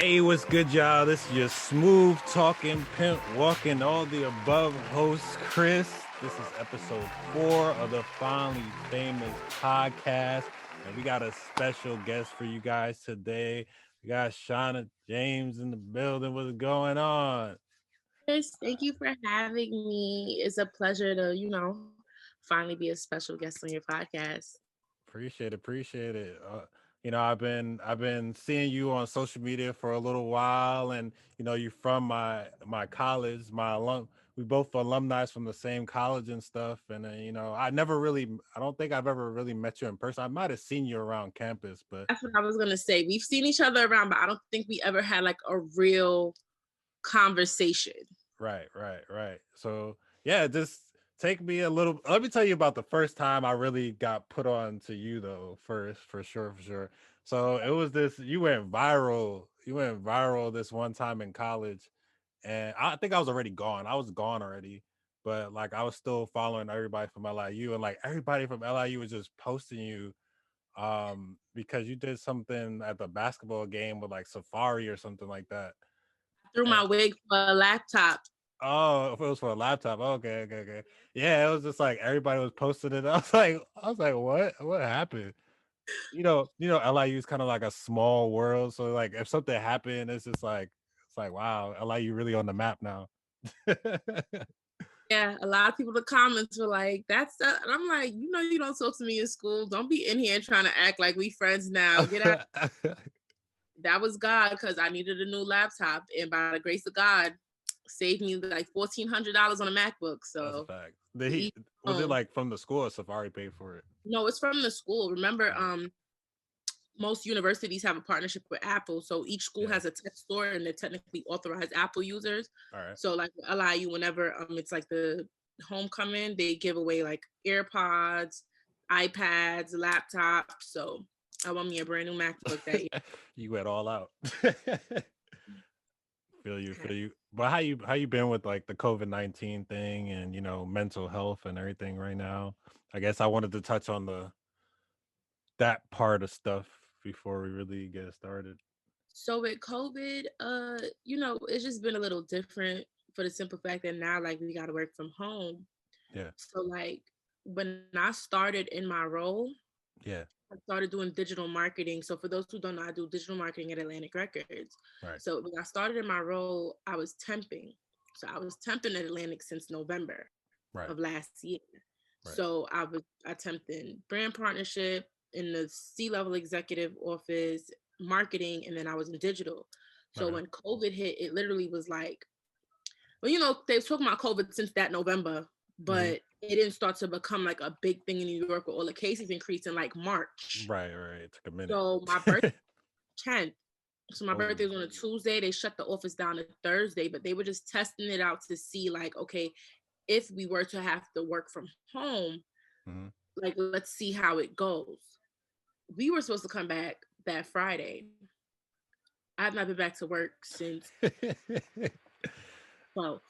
Hey, what's good, y'all? This is your smooth talking, pimp walking, all the above host, Chris. This is episode 4 of the Finally Famous podcast, and we got a special guest for you guys today. We got Shauna James in the building. What's going on? Chris, thank you for having me. It's a pleasure to, finally be a special guest on your podcast. Appreciate it. I've been seeing you on social media for a little while, and you're from my college, my alum. We both alumni from the same college and stuff. And I don't think I've ever really met you in person. I might have seen you around campus, but That's what I was gonna say. We've seen each other around, but I don't think we ever had like a real conversation. right. So yeah, just take me a little. Let me tell you about the first time I really got put on to you, though. First, for sure. So it was this. You went viral. This one time in college, and I think I was already gone. I was gone already, but like I was still following everybody from LIU, and like everybody from LIU was just posting you, because you did something at the basketball game with like Safaree or something like that. Threw my wig for a laptop. Oh, if it was for a laptop. Okay. Yeah, it was just like everybody was posting it. I was like, what happened? LIU is kind of like a small world. So like if something happened, it's like, wow, LIU really on the map now. Yeah, a lot of people in the comments were like, "That's that." And I'm like, you don't talk to me in school. Don't be in here trying to act like we friends now. Get out. That was God, because I needed a new laptop, and by the grace of God, saved me like $1,400 on a MacBook. That's a So fact. Was it like from the school or Safaree paid for it? no, it's from the school. Remember, most universities have a partnership with Apple, so each school has a tech store, and they're technically authorized Apple users. All right. So like LIU, whenever it's like the homecoming, they give away like AirPods, iPads, laptops. So I want me a brand new MacBook that year. You went all out. Feel you. But how you been with like the COVID-19 thing and mental health and everything right now? I guess I wanted to touch on that part of stuff before we really get started. So with COVID, it's just been a little different for the simple fact that now like we gotta work from home. Yeah. So like when I started in my role, Yeah. I started doing digital marketing. So for those who don't know, I do digital marketing at Atlantic Records. Right. So when I started in my role, I was temping. So I was temping at Atlantic since November of last year. Right. So I temped in brand partnership, in the C-level executive office, marketing, and then I was in digital. So when COVID hit, it literally was like, well, they were talking about COVID since that November, but it didn't start to become like a big thing in New York where all the cases increased in like March. Right. It took a minute. So my birthday 10th. So my birthday was on a Tuesday. They shut the office down on Thursday, but they were just testing it out to see like, okay, if we were to have to work from home, like let's see how it goes. We were supposed to come back that Friday. I've not been back to work since 12.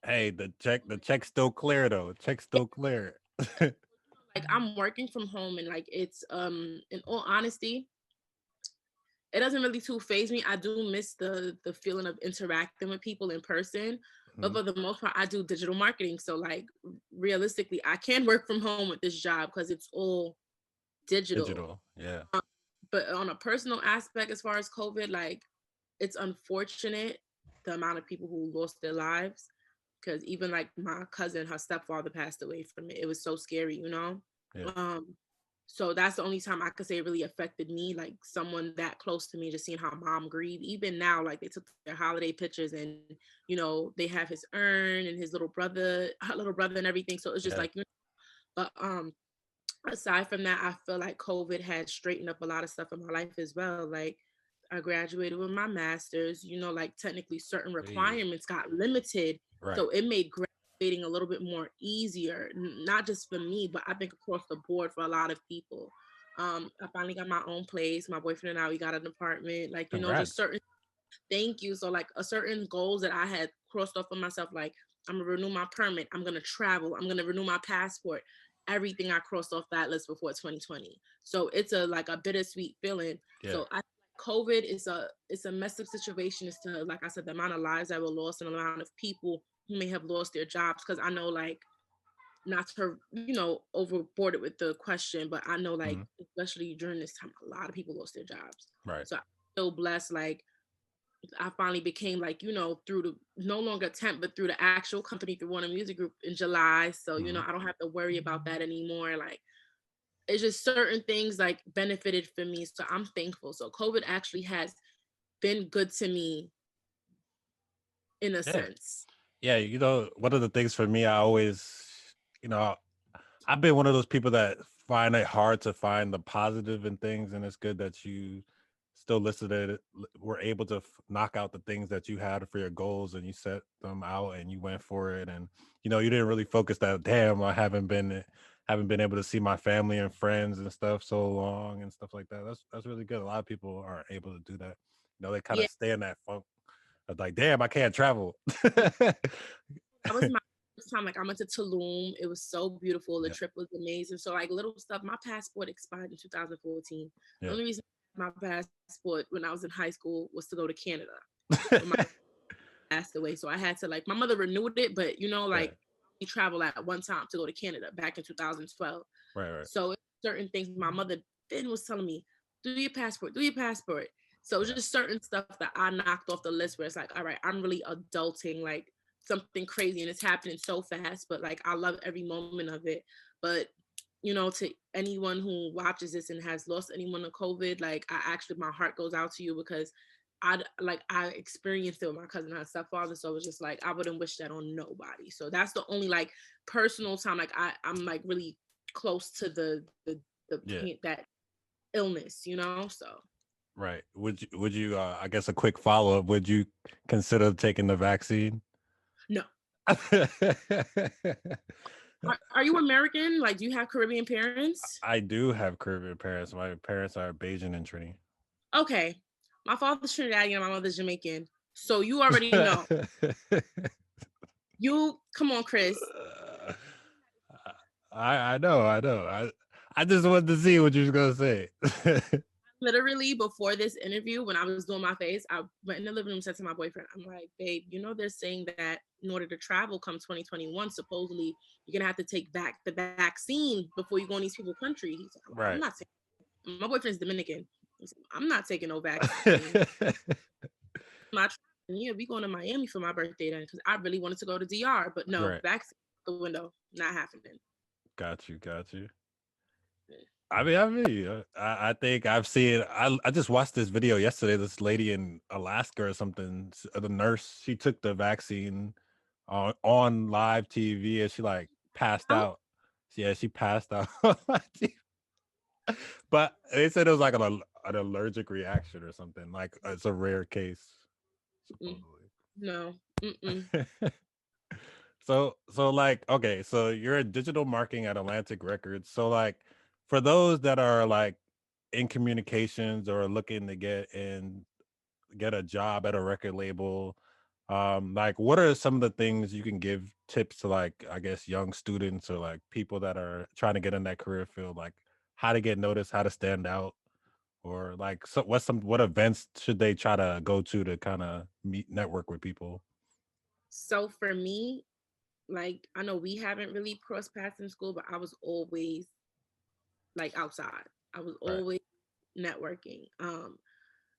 Hey, the check's still clear though. Check's still clear. Like I'm working from home, and like it's in all honesty, it doesn't really too faze me. I do miss the feeling of interacting with people in person. But for the most part, I do digital marketing. So like realistically, I can work from home with this job because it's all digital. Yeah. But on a personal aspect, as far as COVID, like it's unfortunate the amount of people who lost their lives. Because even like my cousin, her stepfather passed away from it. It was so scary, Yeah. So that's the only time I could say it really affected me, like someone that close to me, just seeing how mom grieved. Even now, like they took their holiday pictures, and they have his urn and his little brother, her little brother, and everything. So it's just like, but aside from that, I feel like COVID had straightened up a lot of stuff in my life as well. Like I graduated with my master's, like technically certain requirements got limited. Right. So it made graduating a little bit more easier, not just for me, but I think across the board for a lot of people. I finally got my own place. My boyfriend and I, we got an apartment, like, just certain, thank you. So like a certain goals that I had crossed off for myself, like I'm gonna renew my permit. I'm gonna travel. I'm gonna renew my passport. Everything I crossed off that list before 2020. So it's a bittersweet feeling. So I COVID is a messed up situation as to, like I said, the amount of lives that were lost and the amount of people who may have lost their jobs. Because I know, like, not to, overboard it with the question, but I know, like, Mhm. especially during this time, a lot of people lost their jobs. Right. So I'm so blessed. Like, I finally became, like, through the no longer temp, but through the actual company, through Warner Music Group in July. So, Mhm. I don't have to worry about that anymore. Like, it's just certain things like benefited for me. So I'm thankful. So COVID actually has been good to me in a Yeah. sense. Yeah, one of the things for me, I always, you know, I've been one of those people that find it hard to find the positive in things, and it's good that you still listed it, were able to knock out the things that you had for your goals, and you set them out and you went for it, and you didn't really focus that. Damn, I haven't been able to see my family and friends and stuff so long and stuff like that. That's really good. A lot of people aren't able to do that. They kind Yeah, of stay in that funk of like, damn, I can't travel. that was my first time. Like I went to Tulum. It was so beautiful. The Yeah, trip was amazing. So like little stuff. My passport expired in 2014. The yeah. only reason my passport when I was in high school was to go to Canada. But my passed away. So I had to like my mother renewed it, but Right, like we traveled at one time to go to Canada back in 2012. right, right. So certain things my mother then was telling me, do your passport, do your passport. So Yeah, just certain stuff that I knocked off the list where it's like, all right, I'm really adulting, like something crazy and it's happening so fast, but like I love every moment of it. But to anyone who watches this and has lost anyone to COVID, like my heart goes out to you because I experienced it with my cousin and her stepfather, so it was just like I wouldn't wish that on nobody. So that's the only like personal time like I'm like really close to the yeah. that illness. So Right. Would you I guess a quick follow-up, would you consider taking the vaccine? no. Are you American? Like, do you have Caribbean parents? I do have Caribbean parents. My parents are Bayesian and Trini. Okay, my father's Trinidadian, my mother's Jamaican. So you already know. You come on, Chris. I know, I know. I just wanted to see what you was gonna say. Literally before this interview, when I was doing my face, I went in the living room, said to my boyfriend, I'm like, babe, they're saying that in order to travel come 2021, supposedly you're gonna have to take back the vaccine before you go in these people's countries. He's like, I'm Right. not taking. My boyfriend's Dominican. He said, I'm not taking no vaccine. My yeah, we going to Miami for my birthday then because I really wanted to go to DR, but no Right. vaccine out the window, not happening. Got you, got you. I think I've seen. I just watched this video yesterday. This lady in Alaska or something. The nurse, she took the vaccine on live TV, and she like passed Out? out. Yeah, she passed out. on live TV. But they said it was like an allergic reaction or something. Like it's a rare case, Mm, supposedly. no. Mm-mm. So like, okay, so you're in digital marketing at Atlantic Records. So like, for those that are like in communications or looking to get a job at a record label, like what are some of the things you can give tips to, like, I guess young students or like people that are trying to get in that career field, like how to get noticed, how to stand out, or like so what events should they try to go to kind of meet network with people? So for me, like I know we haven't really crossed paths in school, but I was always like outside. I was Right, always networking.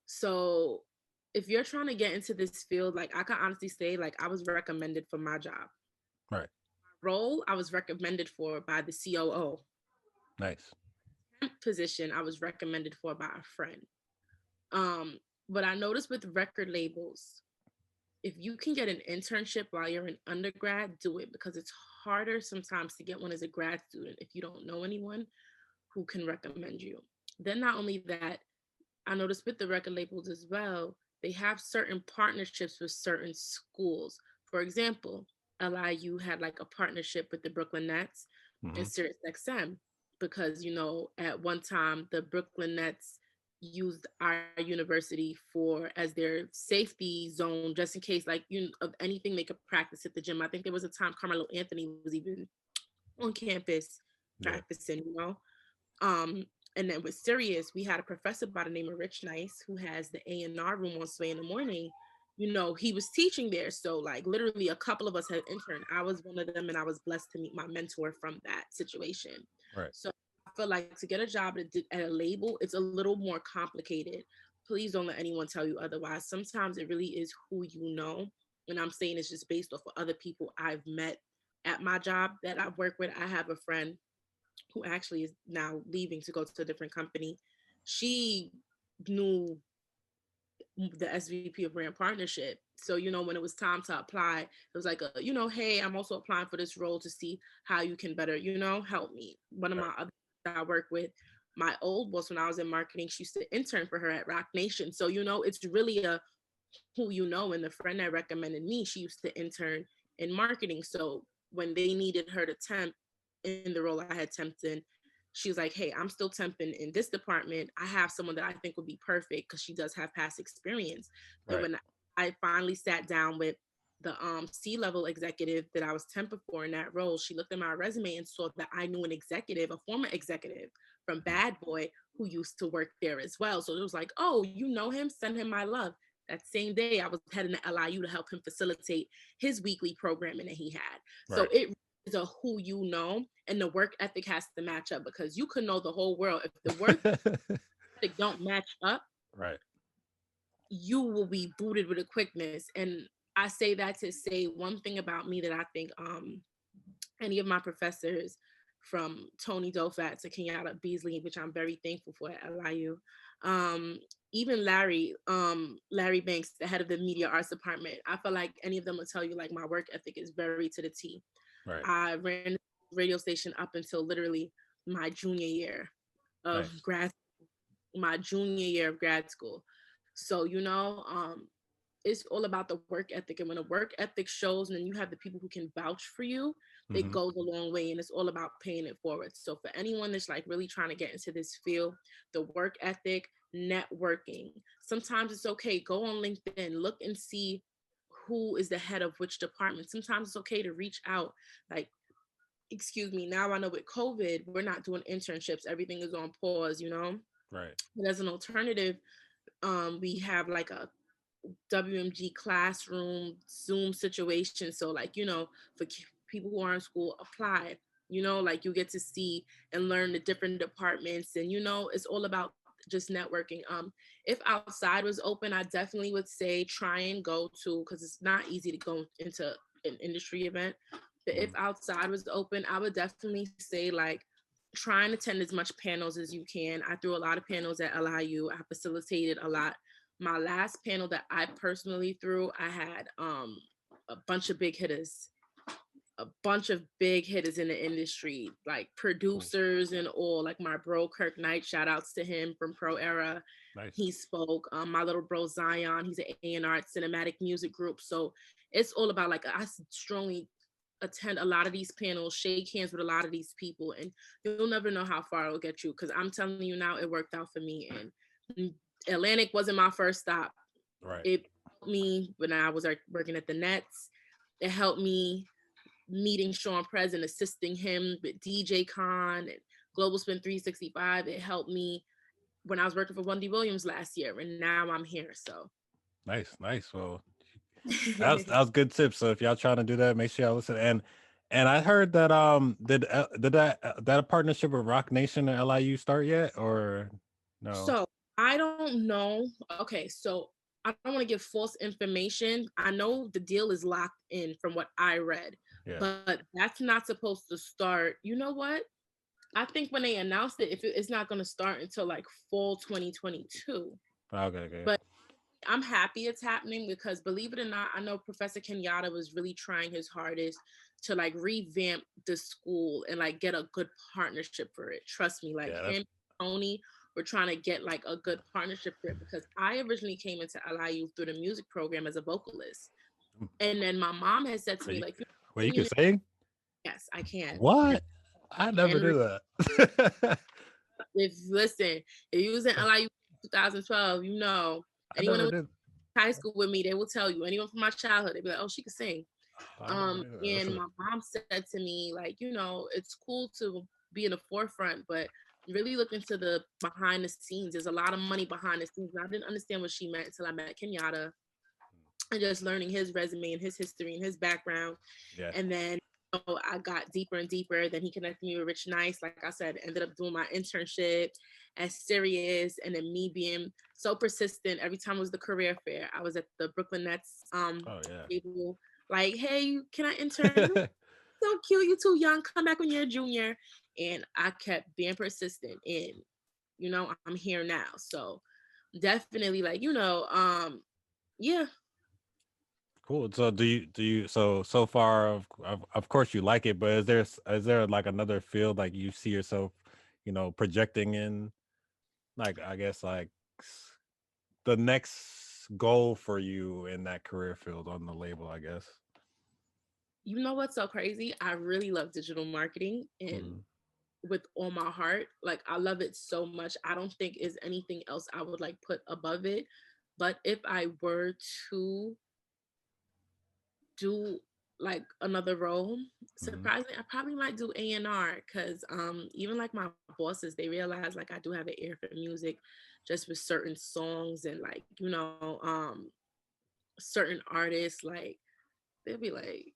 So if you're trying to get into this field, like I can honestly say, like I was recommended for my job right, role. I was recommended for by the COO. nice. Position I was recommended for by a friend. Um, but I noticed with record labels, if you can get an internship while you're in undergrad, do it because it's harder sometimes to get one as a grad student if you don't know anyone who can recommend you. Then not only that, I noticed with the record labels as well, they have certain partnerships with certain schools. For example, LIU had like a partnership with the Brooklyn Nets and Hmm. Sirius XM because at one time the Brooklyn Nets used our university for as their safety zone just in case like of anything they could practice at the gym. I think there was a time Carmelo Anthony was even on campus Yeah. practicing. Um And then with Sirius, we had a professor by the name of Rich Nice who has the A&R room on Sway in the Morning. You know, he was teaching there. So like literally a couple of us had interned. I was one of them, and I was blessed to meet my mentor from that situation. Right. So I feel like to get a job at a label, it's a little more complicated. Please don't let anyone tell you otherwise. Sometimes it really is who you know. And I'm saying it's just based off of other people I've met at my job that I've worked with. I have a friend who actually is now leaving to go to a different company. She knew the SVP of brand partnership. So, you know, when it was time to apply, it was like, you know, hey, I'm also applying for this role to see how you can better, you know, help me. One of Right. my other that I work with, my old boss when I was in marketing, she used to intern for her at Rock Nation. So, you know, it's really a who you know. And the friend that recommended me, she used to intern in marketing. So when they needed her to temp in the role I had temped in, she was like, hey, I'm still temping in this department. I have someone that I think would be perfect because she does have past experience. And Right. when I finally sat down with the C-level executive that I was temping for in that role, she looked at my resume and saw that I knew an executive, a former executive from Bad Boy who used to work there as well. So it was like, oh, you know him? Send him my love. That same day, I was heading to LIU to help him facilitate his weekly programming that he had. So Right. it is a who you know, and the work ethic has to match up because you could know the whole world. If the work ethic don't match up, Right. you will be booted with a quickness. And I say that to say one thing about me that I think any of my professors from Tony Dofat to Kenyatta Beasley, which I'm very thankful for at LIU. Even Larry Banks, the head of the media arts department, I feel like any of them will tell you like my work ethic is very to the T. Right. I ran the radio station up until literally my junior year of Nice. my junior year of grad school. So, you know, it's all about the work ethic. And when a work ethic shows and then you have the people who can vouch for you, it Mm-hmm. goes a long way, and it's all about paying it forward. So for anyone that's like really trying to get into this field, the work ethic, networking, sometimes it's okay. Go on LinkedIn, look and see who is the head of which department. Sometimes it's okay to reach out. Like, excuse me, now I know with COVID, we're not doing internships. Everything is on pause, you know? Right. But as an alternative, we have like a WMG classroom Zoom situation. So like, you know, for people who are in school, apply, you know, like you get to see and learn the different departments. And, you know, it's all about just networking. If outside was open, I definitely would say try and go to, because it's not easy to go into an industry event. But if Mm-hmm. outside was open, I would definitely say like try and attend as much panels as you can. I threw a lot of panels at LIU. I facilitated a lot. My last panel that I personally threw, I had a bunch of big hitters, a bunch of big hitters in the industry, like Cool. producers and all. Like my bro Kirk Knight, shout outs to him from Pro Era. Nice. He spoke. My little bro Zion, he's an A&R cinematic music group. So it's all about like I strongly attend a lot of these panels, shake hands with a lot of these people, and you'll never know how far it'll get you. Because I'm telling you now, it worked out for me. And Atlantic wasn't my first stop. Right. It helped me when I was working at the Nets. It helped me meeting Sean Prez and assisting him with DJ Con and Global Spin 365. It helped me when I was working for Wendy Williams last year, and now I'm here. So Nice. Nice. Well, that was good tips. So if y'all trying to do that, make sure y'all listen. And I heard that did that partnership with Rock Nation and LIU start yet or no? So I don't know. Okay, so I don't want to give false information. I know the deal is locked in from what I read, Yeah. but that's not supposed to start. You know what? I think when they announced it, if it's not going to start until like fall 2022. Okay. Okay. But I'm happy it's happening because believe it or not, I know Professor Kenyatta was really trying his hardest to like revamp the school and like get a good partnership for it. Trust me, like Yeah. That's him, Tony, we're trying to get like a good partnership for it because I originally came into LIU through the music program as a vocalist. And then my mom has said to so me, you, like, well, you you're can singing. sing. Yes, I can. What? I never And knew that. if listen, if you was in LIU 2012, you know, I anyone who never went knew. to high school with me, they will tell you. Anyone from my childhood, they'd be like, "Oh, she could sing." Oh, I never knew that. And my mom said to me, like, you know, it's cool to be in the forefront, but really look into the behind the scenes. There's a lot of money behind the scenes. And I didn't understand what she meant until I met Kenyatta and just learning his resume and his history and his background. Yeah. And then I got deeper and deeper. Then he connected me with Rich Nice. Like I said, ended up doing my internship as serious, and then me being so persistent. Every time it was the career fair, I was at the Brooklyn Nets Oh yeah. table, like, hey, can I intern? You so cute, you too young. Come back when you're a junior. And I kept being persistent, and I'm here now. So definitely, like, yeah. Cool. So do you so far of course you like it, but is there like another field like you see yourself, projecting in, like, I guess, like the next goal for you in that career field on the label, I guess. You know what's so crazy? I really love digital marketing, and Mhm. with all my heart. Like, I love it so much. I don't think is anything else I would like put above it. But if I were to do like another role, Mhm. surprisingly, I probably might do A&R, because even like my bosses, they realize like I do have an ear for music, just with certain songs and like, certain artists, like they'll be like,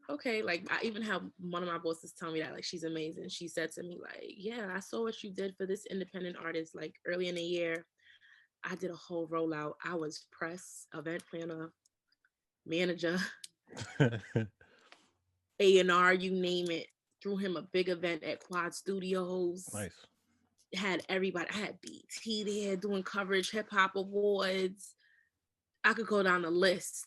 okay, like I even have one of my bosses tell me that, like, she's amazing. She said to me, like, yeah, I saw what you did for this independent artist like early in the year. I did a whole rollout. I was press, event planner, manager, A&R, you name it. Threw him a big event at Quad Studios. Nice. Had everybody. I had BT there doing coverage, hip hop awards. I could go down the list.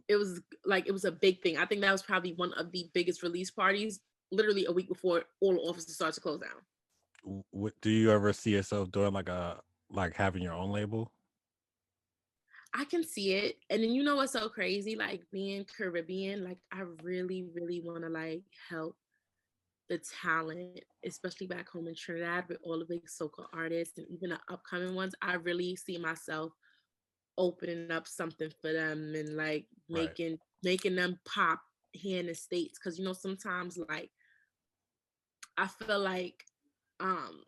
It was a big thing. I think that was probably one of the biggest release parties, literally a week before all the offices start to close down. What do you ever see yourself doing, like having your own label? I can see it. And then, you know what's so crazy? Like, being Caribbean, like, I really, really want to like help the talent, especially back home in Trinidad with all the big soca artists and even the upcoming ones. I really see myself opening up something for them and like Right. making them pop here in the States. Cause sometimes like I feel like um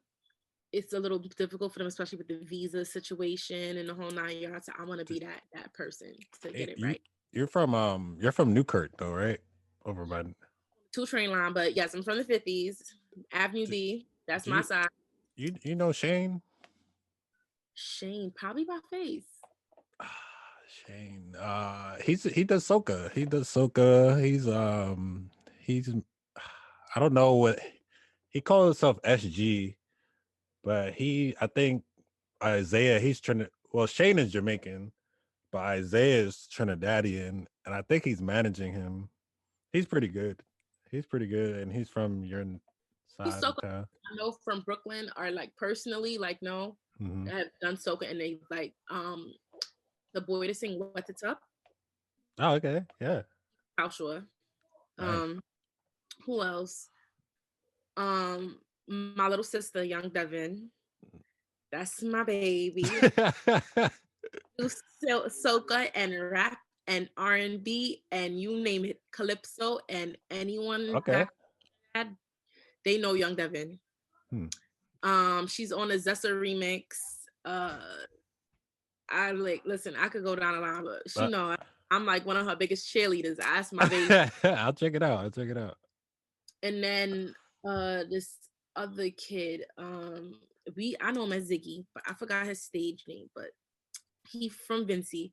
it's a little difficult for them, especially with the visa situation and the whole 9 yards. So I want to be D- that person to eh, get it you right. you're from Newkirk though, right? Over by. 2 train line, but yes, I'm from the 50s, Avenue Do, D. That's do my you side. you know Shane? Shane, probably by face. Shane. He does soca. He does soca. He's I don't know what he calls himself SG, but I think Isaiah, he's Trinidad. Well, Shane is Jamaican, but Isaiah is Trinidadian, and I think he's managing him. He's pretty good. He's pretty good, and he's from your side of Soca, town. I know from Brooklyn are like personally like no, Hmm. have done soca, and they like the boy to sing What's It Up, Oh, okay, yeah, Joshua. nice. Um, who else? My little sister, Young Devin. That's my baby. Do soca and rap and R&B and you name it, calypso, and anyone Okay. that had, they know Young Devin. Hmm. She's on a Zessa remix. Uh, I like listen. I could go down the line, but she Uh, know I'm like one of her biggest cheerleaders. That's my baby. I'll check it out. I'll check it out. And then this other kid, I know him as Ziggy, but I forgot his stage name. But he from Vincy,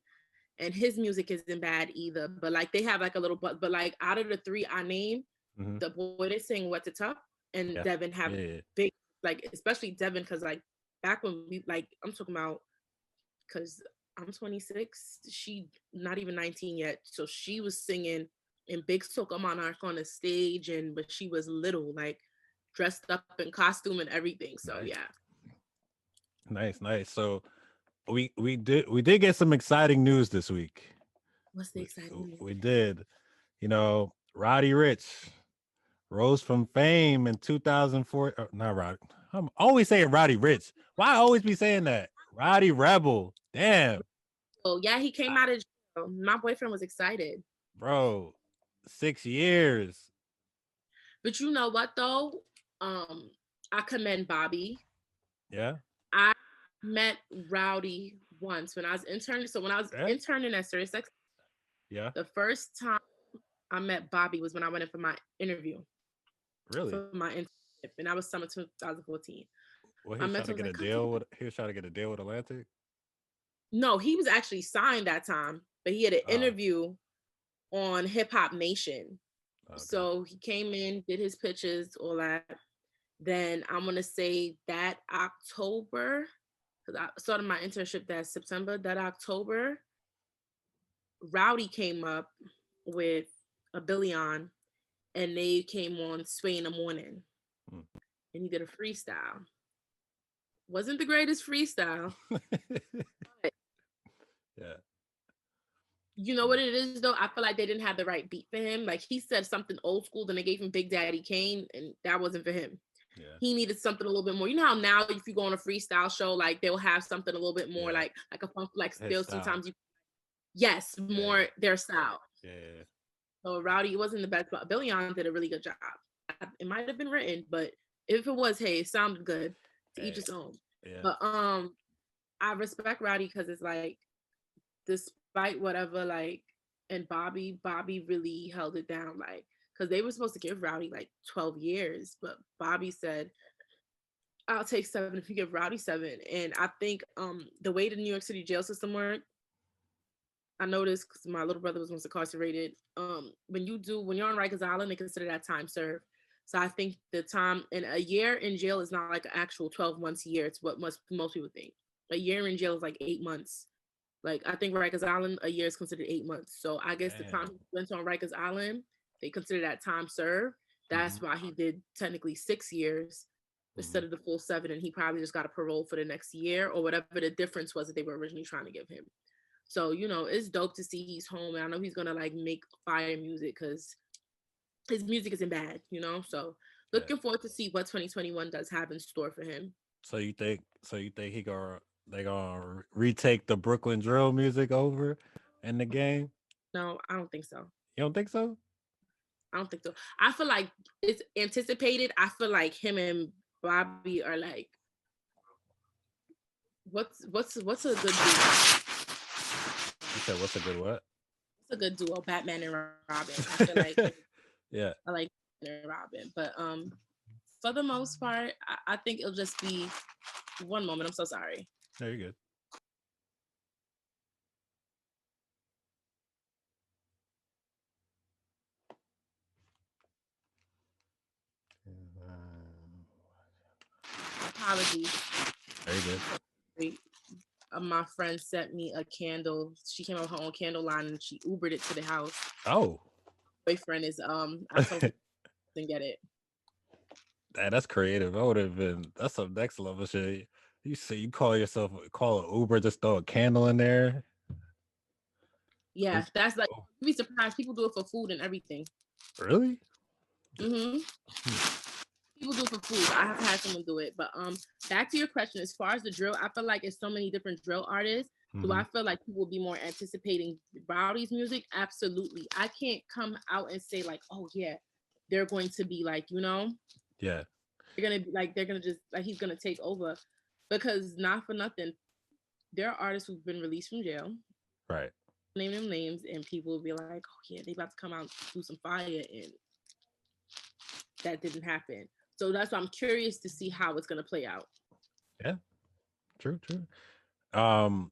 and his music isn't bad either. But like they have like a little, but like out of the three I named, Hmm. the boy they sing "What's It Up" and Yeah, Devin have yeah, yeah. big, like especially Devin, because like back when we like I'm talking about, because I'm 26, she not even 19 yet, so she was singing in Big Soca Monarch on the stage, and but she was little, like dressed up in costume and everything. So Nice, yeah, nice, nice. So we did get some exciting news this week. what's the We, exciting news? we did. Roddy Rich rose from fame in 2004. Not Roddy. I'm always saying Roddy Rich. Why I always be saying that? Rowdy Rebel. Damn, So yeah, he came out of jail. My boyfriend was excited. bro. 6 years. But you know what though? Um, I commend Bobby. Yeah. I met Rowdy once when I was interning. So when I was Yeah. interning at SiriusXM, Yeah. the first time I met Bobby was when I went in for my interview Really? for my internship, and that was summer 2014. Well, he I was met trying him. to Was get a like, "Come to deal the." with. He was trying to get a deal with Atlantic. No, he was actually signed that time, but he had an Oh. interview on Hip Hop Nation. Okay. So he came in, did his pitches, all that. Then I'm gonna say that October, because I started my internship that September. That October, Rowdy came up with a Billion, and they came on Sway in the Morning, Hmm. and he did a freestyle. Wasn't the greatest freestyle, but Yeah. you know what it is though? I feel like they didn't have the right beat for him. Like he said something old school, then they gave him Big Daddy Kane, and that wasn't for him. Yeah. He needed something a little bit more. You know how now if you go on a freestyle show, like they'll have something a little bit more Yeah. like a funk, like His they'll style. sometimes you yes, Yeah. more their style. Yeah. So Rowdy, it wasn't the best, but Billion did a really good job. It might have been written, but if it was, hey, it sounded good. To each Hey. his own. Yeah. But I respect Rowdy because it's like, despite whatever, like, and Bobby really held it down, like, because they were supposed to give Rowdy like 12 years, but Bobby said, I'll take 7 if you give Rowdy 7. And I think the way the New York City jail system works, I noticed because my little brother was once incarcerated. When you're on Rikers Island, they consider that time served. So I think the time in a year in jail is not like an actual 12 months a year. It's what most people think. A year in jail is like 8 months. Like I think Rikers Island, a year is considered 8 months. So I guess the time Damn. he went on Rikers Island, they consider that time served. Mm-hmm. That's why he did technically 6 years Mm-hmm. instead of the full 7, and he probably just got a parole for the next year or whatever the difference was that they were originally trying to give him. So, it's dope to see he's home. And I know he's gonna like make fire music because his music isn't bad. So Yeah. looking forward to see what 2021 does have in store for him. So you think? So you think they gonna retake the Brooklyn drill music over in the game? No, I don't think so. You don't think so? I don't think so. I feel like it's anticipated. I feel like him and Bobby are like, what's a good duo? You said what's a good what? What's a good duo? Batman and Robin. I feel like Yeah. I like Batman and Robin, but for the most part, I think it'll just be one moment. I'm so sorry. No, you're good. Apologies. Very good. My friend sent me a candle. She came up with her own candle line and she Ubered it to the house. Oh. Boyfriend is I told him to get it. That's creative. I would have been. That's some next level shit. You say you call an Uber, just throw a candle in there. Yeah, It's- that's like, oh, you'd be surprised. People do it for food and everything. really? Hmm. Hmm. People do it for food. I have had someone do it. But back to your question, as far as the drill, I feel like it's so many different drill artists. Do Mm-hmm. I feel like people will be more anticipating Rowdy's music? Absolutely. I can't come out and say like, oh yeah, they're going to be like, Yeah. they're gonna just like he's gonna take over. Because not for nothing, there are artists who've been released from jail, Right. name them names, and people will be like, oh yeah, they about to come out do some fire, and that didn't happen. So that's why I'm curious to see how it's gonna play out. Yeah. True. True.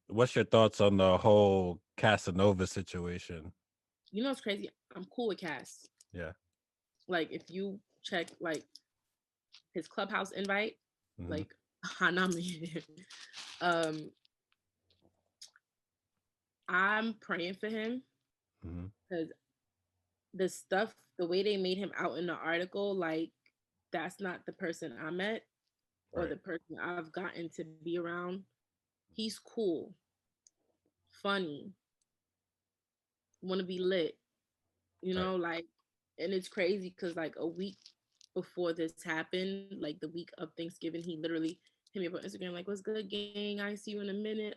What's your thoughts on the whole Casanova situation? It's crazy. I'm cool with Cass. Yeah. Like if you check like his clubhouse invite, Mm-hmm. like I nominated him. Um, I'm praying for him Mm-hmm. because the stuff, the way they made him out in the article, like that's not the person I met or Right. the person I've gotten to be around. He's cool, funny, want to be lit, Right. like, and it's crazy because like a week before this happened, like the week of Thanksgiving, he literally hit me up on Instagram like, "What's good, gang? I see you in a minute.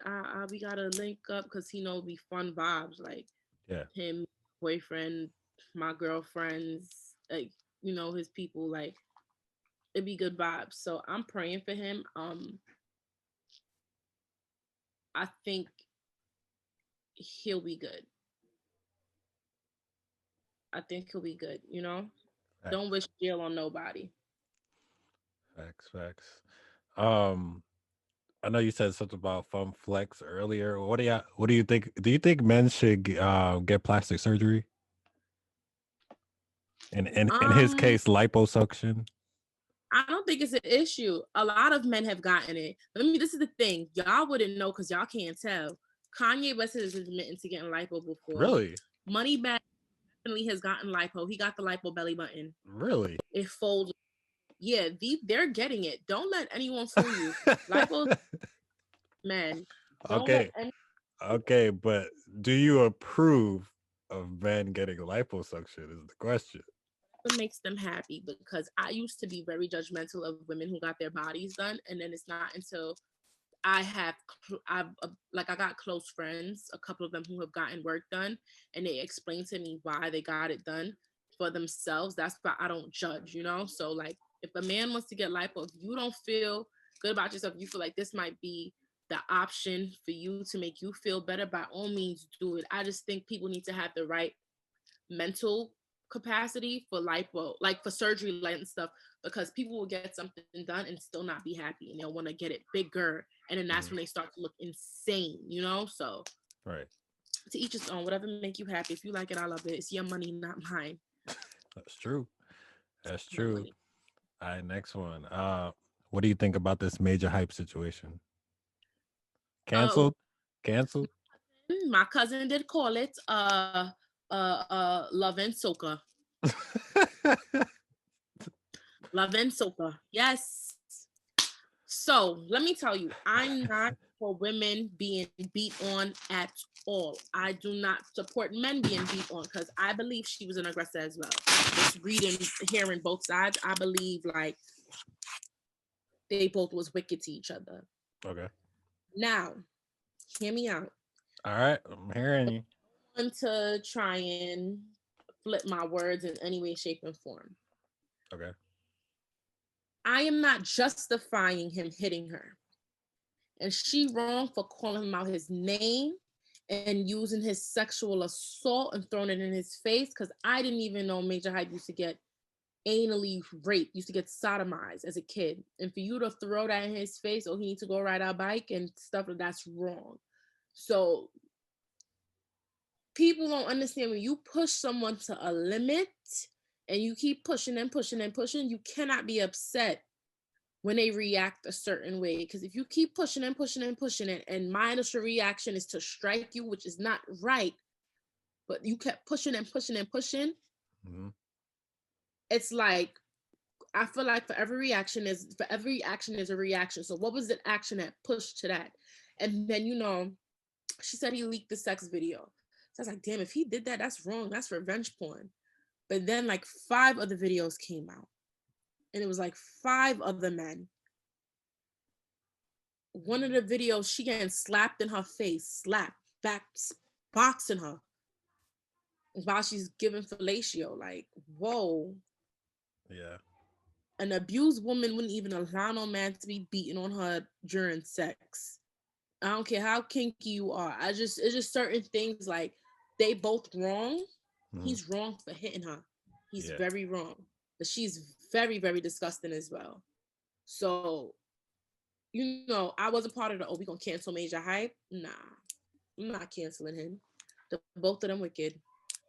We gotta link up because he know it'd be fun vibes, like Yeah. him, boyfriend, my girlfriends, like his people, like." it'd be good vibes. So I'm praying for him. I think he'll be good. I think he'll be good, you know? Don't Facts. wish jail on nobody. Facts. Facts. Um, I know you said something about fun flex earlier. What do you think? Do you think men should get plastic surgery? In his Um, case, liposuction. I don't think it's an issue. A lot of men have gotten it. This is the thing. Y'all wouldn't know because y'all can't tell. Kanye West is admitting to getting lipo before. Really? Moneybagg definitely has gotten lipo. He got the lipo belly button. Really? It folds. Yeah, they're getting it. Don't let anyone fool you. Lipo men. Don't let Okay. anyone Okay, but do you approve of men getting liposuction is the question. makes them happy, because I used to be very judgmental of women who got their bodies done, and then it's not until I got close friends, a couple of them who have gotten work done, and they explained to me why they got it done for themselves. That's why I don't judge, you know. So like, if a man wants to get lipo, if you don't feel good about yourself, you feel like this might be the option for you to make you feel better, by all means do it. I just think people need to have the right mental capacity for lipo, like for surgery, like and stuff, because people will get something done and still not be happy, and they'll want to get it bigger, and then that's Mhm. when they start to look insane, you know. So Right. to each his own. Whatever make you happy. If you like it, I love it. It's your money, not mine. That's true. That's But true. wait. All right, next one. What do you think about this major hype situation? Uh, Canceled? Canceled? my cousin did call it love and soca. Love and soca. Yes. So let me tell you, I'm not for women being beat on at all. I do not support men being beat on, because I believe she was an aggressor as well. Just reading, hearing both sides, I believe like they both was wicked to each other. Okay. Now, hear me out. All right. I'm hearing you. I want to try and flip my words in any way, shape, and form. Okay. I am not justifying him hitting her. And she wrong for calling him out his name and using his sexual assault and throwing it in his face, because I didn't even know Major Hype used to get anally raped, used to get sodomized as a kid. And for you to throw that in his face, oh, he needs to go ride our bike and stuff, that's wrong. So people don't understand, when you push someone to a limit and you keep pushing and pushing and pushing, you cannot be upset when they react a certain way. Because if you keep pushing and pushing and pushing it, and my initial reaction is to strike you, which is not right, but you kept pushing and pushing and pushing, Mm-hmm. it's like, I feel like for every action is a reaction. So what was the action that pushed to that? And then, you know, she said he leaked the sex video. So I was like, damn, if he did that, that's wrong. That's revenge porn. But then like 5 other videos came out, and it was like 5 other men. One of the videos, she getting slapped in her face, slapped, back, boxing her while she's giving fellatio. Like, whoa. Yeah. An abused woman wouldn't even allow no man to be beating on her during sex. I don't care how kinky you are. It's just certain things, like, they both wrong. Mm-hmm. He's wrong for hitting her. He's Yeah. very wrong. But she's very, very disgusting as well. So, you know, I wasn't part of the, oh, we gonna cancel Major Hype. Nah, I'm not canceling him. Both of them wicked.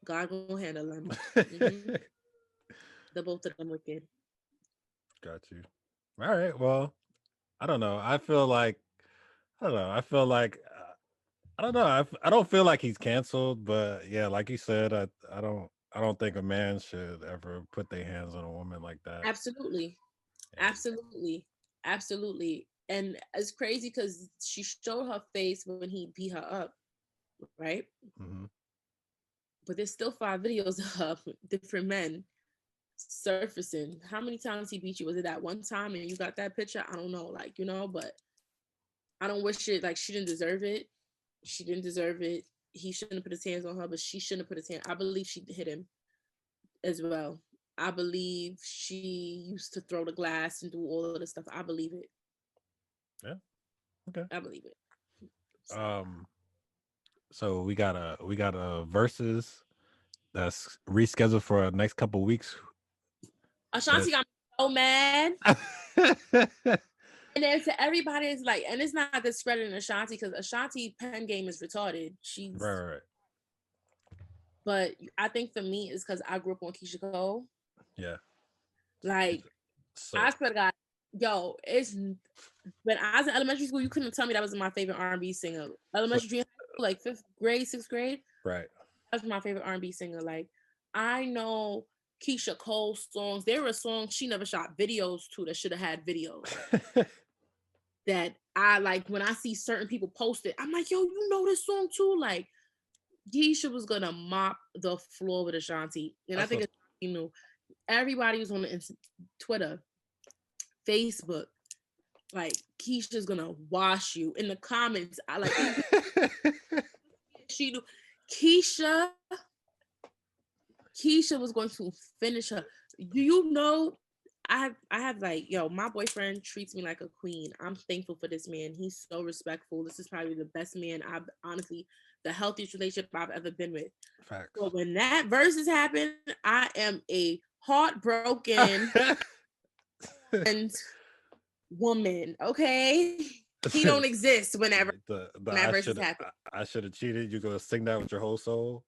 God gonna handle them. Mm-hmm. The both of them wicked. Got you. All right. Well, I don't know. I don't know. I feel like I don't know. I don't feel like he's canceled, but yeah, like you said, I don't think a man should ever put their hands on a woman like that. Absolutely, And absolutely, absolutely. And it's crazy because she showed her face when he beat her up, right? mm-hmm. But there's still 5 videos of different men surfacing. How many times he beat you? Was it that one time and you got that picture? I don't know, like, you know, but I don't wish it. Like, she didn't deserve it. She didn't deserve it. He shouldn't have put his hands on her, but she shouldn't have put his hand. I believe she hit him as well. I believe she used to throw the glass and do all of the stuff. I believe it. Yeah. Okay. I believe it. So, So we got a versus that's rescheduled for the next couple weeks. Ashanti got me so mad. That- And then to everybody, it's like, and it's not discrediting Ashanti because Ashanti pen game is retarded. right, right. But I think for me, it's because I grew up on Keisha Cole. Yeah. Like, So I swear to God, yo, it's when I was in elementary school, you couldn't tell me that was my favorite R&B singer. Elementary, junior high school, like 5th grade, 6th grade. right. That's my favorite R&B singer. Like, I know Keisha Cole songs. There were songs she never shot videos to that should have had videos. That I like when I see certain people post it, I'm like, yo, you know this song too? Like, Keisha was gonna mop the floor with Ashanti. And I think Ashanti knew. Everybody was on the Twitter, Facebook, like, Keisha's gonna wash you. In the comments, I like she knew Keisha was going to finish her. Do you know? I have like, yo, my boyfriend treats me like a queen. I'm thankful for this man. He's so respectful. This is probably the best man I've honestly, the healthiest relationship I've ever been with. Facts. But when that verses happen, I am a heartbroken and woman. Okay, he don't exist whenever when that verses happen. I should have cheated. You're gonna sing that with your whole soul.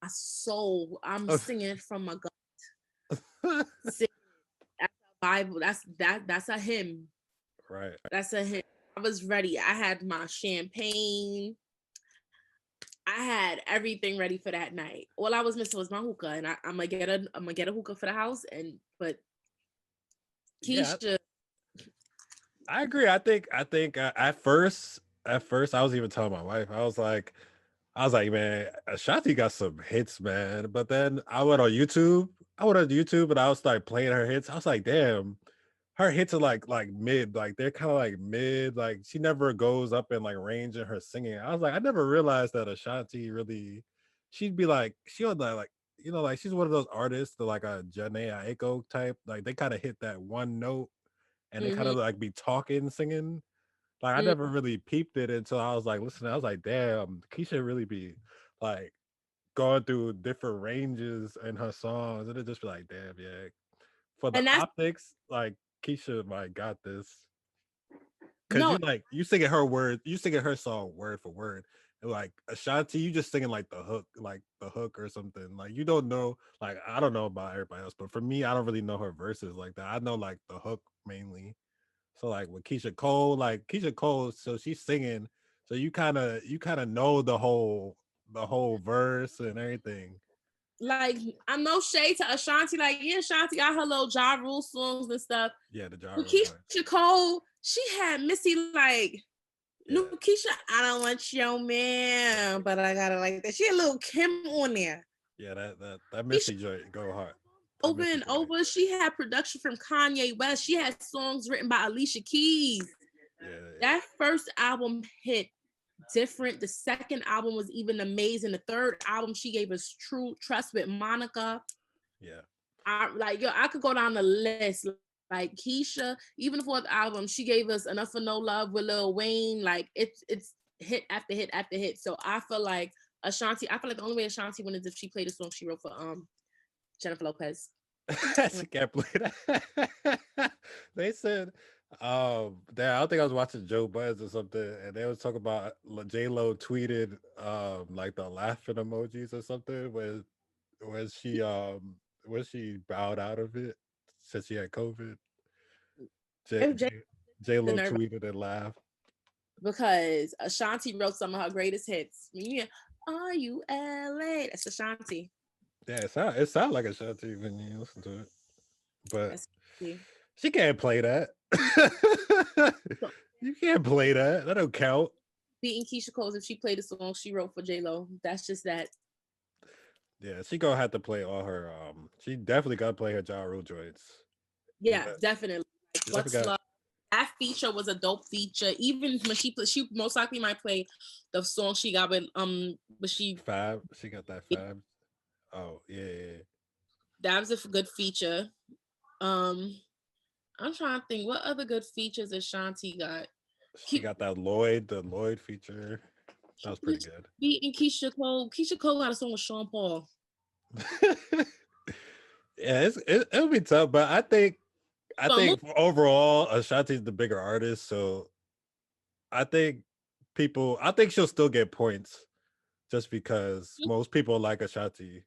My soul, I'm singing from my gut. That's a Bible. That's a hymn. Right. That's a hymn. I was ready. I had my champagne. I had everything ready for that night. All I was missing was my hookah, and I'm gonna get a hookah for the house. But Keisha, yeah, I agree. I think at first I was even telling my wife, I was like, man, Ashanti got some hits, man. But then I went on YouTube. And I was like playing her hits. I was like, damn, her hits are like mid, like they're kind of like mid. Like she never goes up in like range in her singing. I was like, I never realized that Ashanti really, she'd be like, she would like like she's one of those artists, the like a Janae Aiko type. Like they kind of hit that one note and they kind of like be talking, singing. Like I never really peeped it until I was like listening. I was like, damn, Keisha really be like going through different ranges in her songs, and it just be like, damn, yeah. For the and that's optics, like Keisha, like got this. Cause no, you singing her song word for word. And like Ashanti, you just singing like the hook or something. Like you don't know, like I don't know about everybody else, but for me, I don't really know her verses like that. I know like the hook mainly. So like with Keisha Cole, so she's singing, so you kind of know the whole verse and everything. like I'm no shade to Ashanti. Like, yeah, Ashanti got her little Ja Rule songs and stuff. Yeah, the But gyro joint. Keisha Cole, she had Missy like, Yeah, no, Keisha, I don't want your man, but I gotta like that. She had a little Kim on there. yeah, that Keisha Missy joint go hard. That over Missy and joint. over. She had production from Kanye West. She had songs written by Alicia Keys. Yeah, That first album hit different. The second album was even amazing. The third album, she gave us True Trust with Monica. yeah. I could go down the list. Like Keisha, even the fourth album, she gave us Enough for No Love with Lil Wayne. Like it's hit after hit after hit. So I feel like Ashanti. I feel like the only way Ashanti won is if she played a song she wrote for Jennifer Lopez. She can't play that. They said, I don't think I was watching Joe Buzz or something, and they was talking about J Lo tweeted like the laughing emojis or something when she bowed out of it since she had COVID. J If J J the Lo nerve, tweeted and laughed. because Ashanti wrote some of her greatest hits. Yeah, Are You LA? That's Ashanti. Yeah, it sound like a Ashanti when you listen to it, but That's Ashanti. she can't play that. So You can't play that. That don't count. beating Keisha Cole if she played a song she wrote for J Lo. That's just that. Yeah, she gonna have to play all her. She definitely gotta play her Ja Rule joints. You Yeah, got, definitely. Like, you definitely What's got. Love? That feature was a dope feature. Even when she most likely might play the song she got with but she Fab. She got that Fab. Oh yeah, yeah, yeah. That was a good feature. I'm trying to think what other good features Ashanti got. She got that the Lloyd feature. That was pretty good. Beating Keisha Cole. Keisha Cole got a song with Sean Paul. Yeah, it'll be tough, but I think overall Ashanti's the bigger artist, so I think she'll still get points just because most people like Ashanti.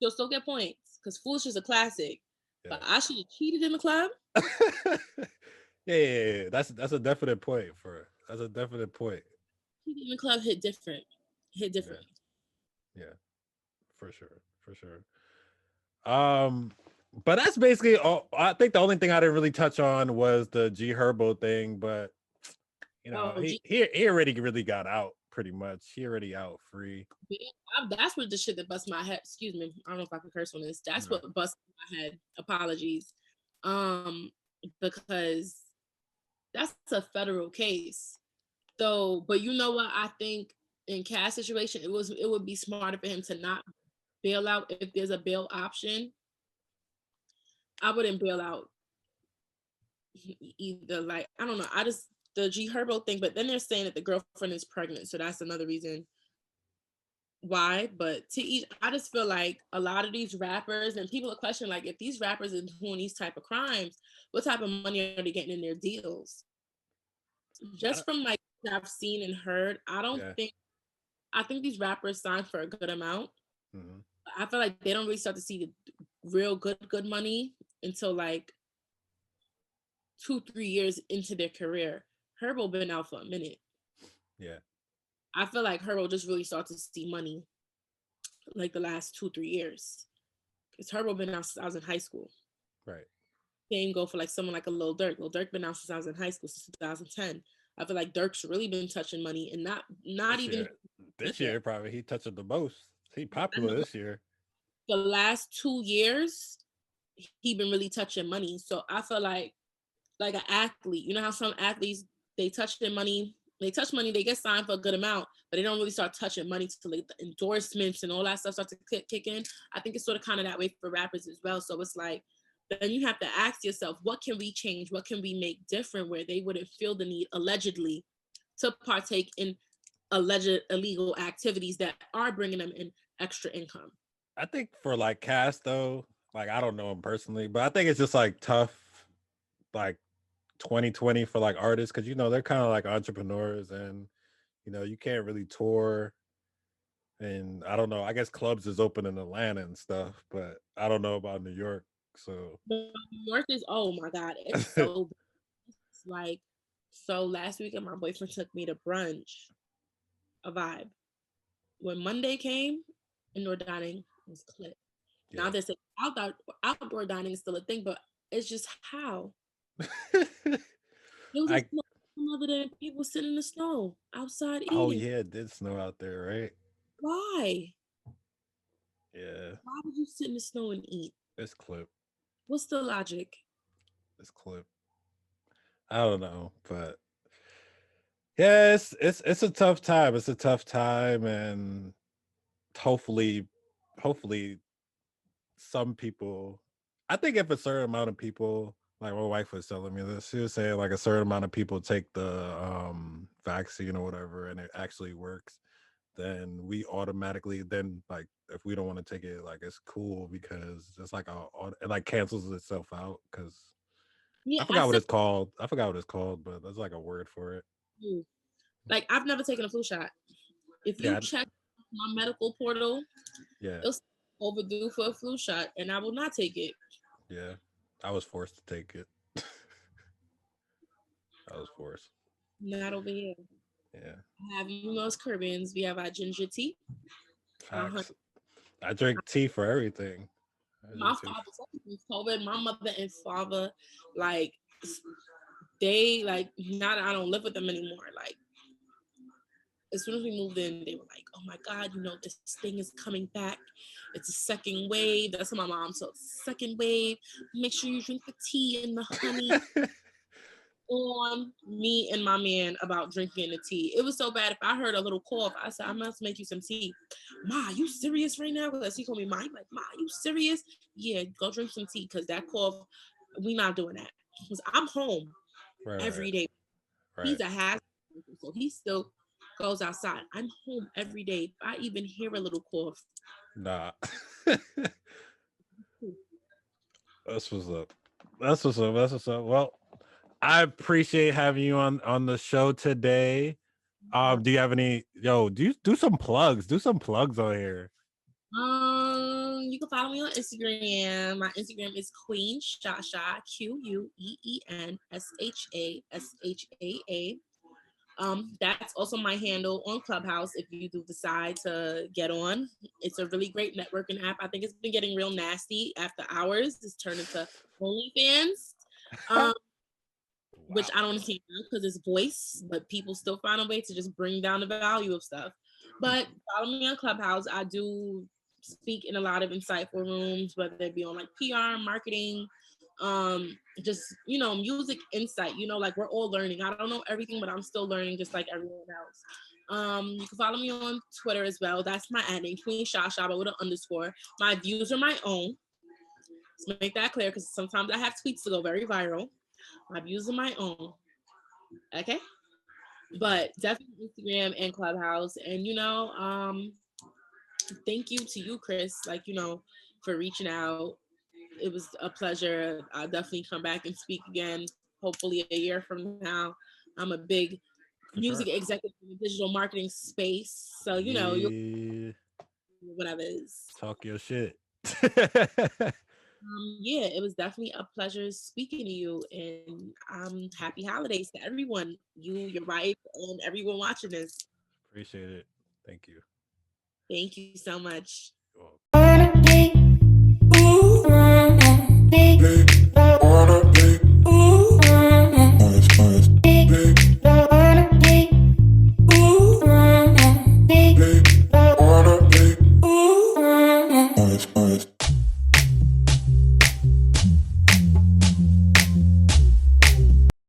She'll still get points because Foolish is a classic. Yeah. But I should have cheated in the club. Yeah. That's a definite point for her. That's a definite point. Cheating in the club hit different. Yeah, for sure. But that's basically all. I think the only thing I didn't really touch on was the HERBO thing, but you know, he already really got out pretty much. He already out free. That's what the shit that bust my head. Excuse me, I don't know if I can curse on this. That's what busted my head. Apologies, because that's a federal case. Though, but you know what? I think in Cass situation, it would be smarter for him to not bail out if there's a bail option. I wouldn't bail out either. Like, I don't know. I just the HERBO thing, but then they're saying that the girlfriend is pregnant, so that's another reason why. But to each, I just feel like a lot of these rappers and people are questioning, like, if these rappers are doing these type of crimes, what type of money are they getting in their deals? Just from like what I've seen and heard, I think these rappers sign for a good amount. Mm-hmm. I feel like they don't really start to see the real good money until like 2-3 years into their career. HERBO been out for a minute. Yeah. I feel like HERBO just really started to see money like the last 2-3 years. Because HERBO been out since I was in high school. Right. Same go for like someone like a Lil Durk. Lil Durk been out since I was in high school, since 2010. I feel like Durk's really been touching money and not this even year. This year probably he touched the most. He popular this year. The last 2 years, he been really touching money. So I feel like an athlete, you know how some athletes, they touch their money, they get signed for a good amount, but they don't really start touching money till like the endorsements and all that stuff start to kick in. I think it's sort of kind of that way for rappers as well. So it's like, then you have to ask yourself, what can we change? What can we make different where they wouldn't feel the need, allegedly, to partake in alleged illegal activities that are bringing them in extra income? I think for like Cass though, like I don't know him personally, but I think it's just like tough, like 2020 for like artists, because you know they're kind of like entrepreneurs and you know you can't really tour. And I don't know, I guess clubs is open in Atlanta and stuff, but I don't know about New York. So New York is, oh my God, it's so it's like, so last weekend my boyfriend took me to brunch, a vibe. When Monday came, indoor dining was clipped. Yeah. Now they say outdoor dining is still a thing, but it's just how. It was like other than people sitting in the snow outside eating. Oh yeah, it did snow out there, right? Why? Yeah. Why would you sit in the snow and eat? It's clip. What's the logic? It's clip. I don't know, but yeah, it's a tough time. It's a tough time, and hopefully some people, I think if a certain amount of people, like my wife was telling me this, she was saying like a certain amount of people take the vaccine or whatever and it actually works, then we automatically, then like if we don't want to take it, like it's cool because it's like it like cancels itself out, because I forgot what it's called. But there's like a word for it. Like I've never taken a flu shot. If you check my medical portal, it's overdue for a flu shot, and I will not take it. Yeah, I was forced to take it. I was forced. Not over here. Yeah. I have us Caribbeans. We have our ginger tea. Facts. I drink tea for everything. My father, COVID, my mother and father, like they like, not I don't live with them anymore. Like as soon as we moved in, they were like, "Oh my God, you know this thing is coming back. It's a second wave." That's what my mom said. Second wave. Make sure you drink the tea and the honey. On me and my man about drinking the tea. It was so bad. If I heard a little cough, I said, "I must make you some tea." Ma, you serious right now? Because he told me, Ma, he like, Ma, you serious? Yeah, go drink some tea because that cough, we not doing that. Because I'm home Right, every right, day. right. He's a hazard, so he still goes outside. I'm home every day. If I even hear a little cough, Nah. That's what's up. That's what's up. That's what's up. Well, I appreciate having you on the show today. Do you have any do you do some plugs? Do some plugs on here. you can follow me on Instagram. My Instagram is Queen Shasha, QUEENSHASHAA. That's also my handle on Clubhouse if you do decide to get on. It's a really great networking app. I think it's been getting real nasty after hours. It's turned into OnlyFans. Which I don't understand because it's voice, but people still find a way to just bring down the value of stuff. But follow me on Clubhouse. I do speak in a lot of insightful rooms, whether it be on like PR, marketing, just music insight. Like we're all learning. I don't know everything, but I'm still learning just like everyone else. You can follow me on Twitter as well. That's my ad name, Queen Shasha, but with an underscore. My views are my own. Let's make that clear because sometimes I have tweets to go very viral. My views are my own. Okay. But definitely Instagram and Clubhouse. And thank you to you, Chris, for reaching out. It was a pleasure. I'll definitely come back and speak again, hopefully a year from now. I'm a big For music sure. executive in the digital marketing space. So, you'll Yeah. whatever it is. Talk your shit. Yeah, it was definitely a pleasure speaking to you, and happy holidays to everyone, you, your wife, and everyone watching this. Appreciate it. Thank you. Thank you so much. Well,